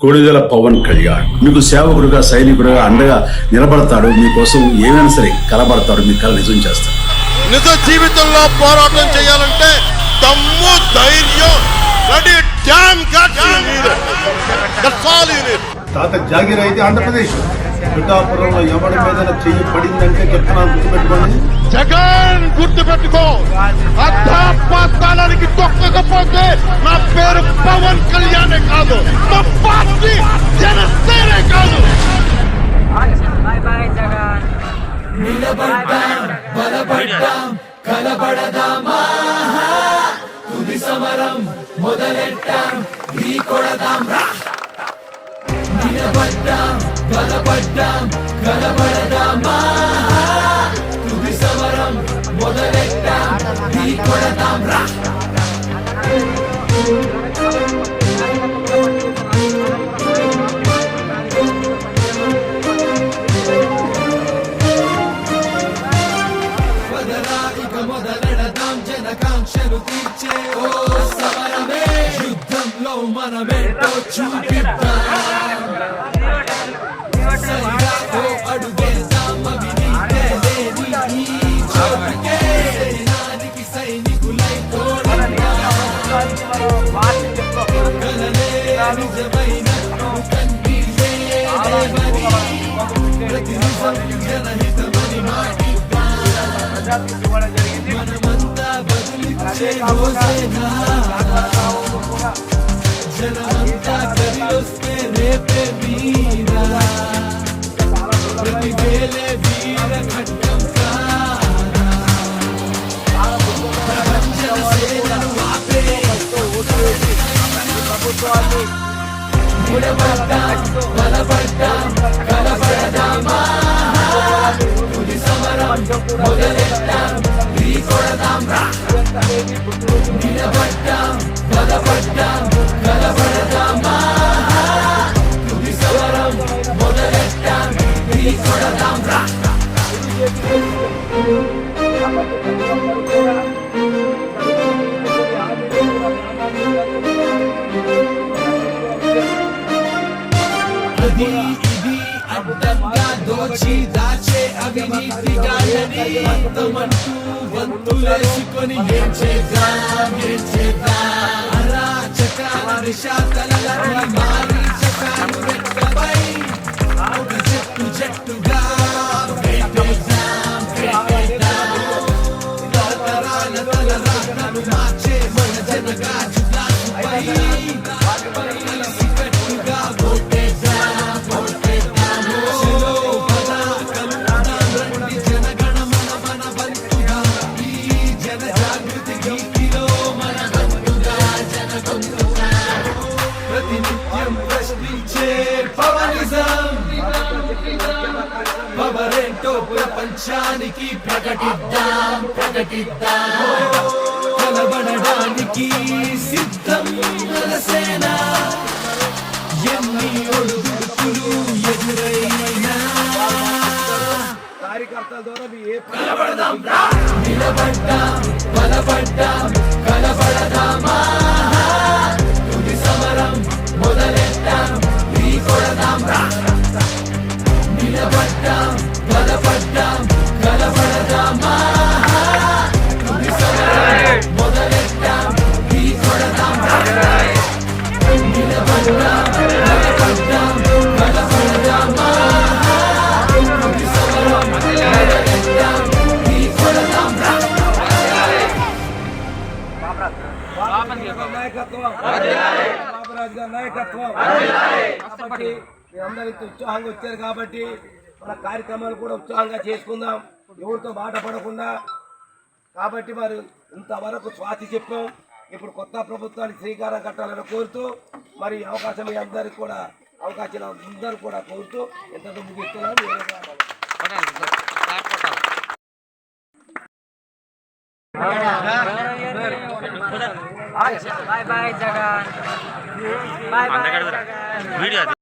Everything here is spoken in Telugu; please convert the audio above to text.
కొడిగల పవన్ కళ్యాణ్ మీకు సేవకుడుగా సైనికుడుగా అండగా నిలబడతాడు. మీకోసం ఏమైనా సరే కలబడతాడు. మీ కళ నిజం చేస్తాడు. నిజ జీవితంలో పోరాటం చేయాలంటే దమ్ము ధైర్యం రెడీ డామ్ తాత జాగీర్ అయితే ఆంధ్రప్రదేశ్ పిఠాపురంలో ఎవరి మీద చెయ్యి పడిందంటే చెప్తున్నాను, గుర్తుపెట్టుకోండి. జగన్ గుర్తుపెట్టుకో, అధ్యాపాతాలకి తొక్కకపోతే నా పేరు పవన్ కళ్యాణే కాదు, నా పార్టీ జనసేనే కాదు. నిలబడ్డాం, బలపడ్డాం, కలబడదామా, తుది సమరం మొదలెట్టాం, ఢీ కొడదాం రా. నిలబడ్డాం, బలపడ్డాం, కలబడదామా, తుది సమరం మొదలెట్టాం, ఢీ కొడదాం రా. మొదలెడదాం జనకాంక్షలు తీర్చే ఓ సమరమే, యుద్ధంలో మనమేంటో చూపిద్దాం. సరిగా అడుగేద్దాం, అవినీతే లేని ఈ చోటుకే, సైనానికి సైనికులై తోడుందాం. కలలే నిజమైనట్టు కన్నీళ్ళే దేవని, ప్రతి నిజం జనహితమని మాటిద్దాం. మనమంతా బదులిచ్చే రోజేనా, జనమంతా కదిలొస్తే రేపే మీరా, ప్రతి వేలే వీర ఖడ్గం కాదా, ప్రపంచ సేనను ఆపే నిలబడ్డాం, బలపడ్డాం, కలబడదామా, తుది సమరం మొదలెట్టాం, ఢీ కొడదాం రా. నిలబడ్డాం, బలపడ్డాం, కలబడదామా, తుది సమరం మొదలెట్టాం, ఢీ కొడదాం రా. అది ఇది అడ్డంగా దోచి దాచే అవినీతి గాయని, అంతమంటూ వంతులేసుకొని ఏం చేద్దాం, ఏం చేద్దాం. అరాచకాల నిశాతలని మారి చకాలు రెక్కపై ఒక జట్టు జట్టుగా పెట్టేద్దాం, పెట్టేద్దాం. తరతరాల తలరాతను మార్చే మన జనగాజు గ్లాసుపై కలిసి కట్టుగా ఓటేద్దాం, ఓటేద్దాం. చలో పద కలుద్దాం రండి జనగణమన మన బంతుగా, ఈ జన జాగృతి గీతిలో మన బంతుగా, జన గొంతుగా. ప్రతినిత్యం ప్రశ్నించే పవనిజం, పవరేంటో ప్రపంచానికి ప్రకటిద్దాం, ప్రకటిద్దాం. కలబడడానికి సిద్ధం మన సేన, ఎన్ని ఒడుగుడుకులు ఎదురైనా కలబడదాం రా. నిలబడ్డాం, బలపడ్డాం, కలబడదామా, తుది సమరం మొదలెట్టాం, ఢీ కొడదాం రా. నిలబడ్డాం, బలపడ్డాం, కలబడదామా, తుది సమరం మొదలెట్టాం, ఢీ కొడదాం రా. నిలబడ్డాం, బలపడ్డాం, కలబడదామా, తుది సమరం మొదలెట్టాం, ఢీ కొడదాం రా. మీరందరూ ఇంత ఉత్సాహంగా వచ్చారు కాబట్టి మన కార్యక్రమాలు కూడా ఉత్సాహంగా చేసుకుందాం, ఎవరితో మాట పడకుండా. కాబట్టి మరి ఇంతవరకు స్వాతి చెప్పాం, ఇప్పుడు కొత్త ప్రభుత్వానికి శ్రీకారం కట్టాలని కోరుతూ, మరి అవకాశం మీ అందరికి కూడా అవకాశం అందరూ కూడా కోరుతూ ఎంతతో ముగిస్తున్నాం. Bye bye Jagan, bye bye Jagan.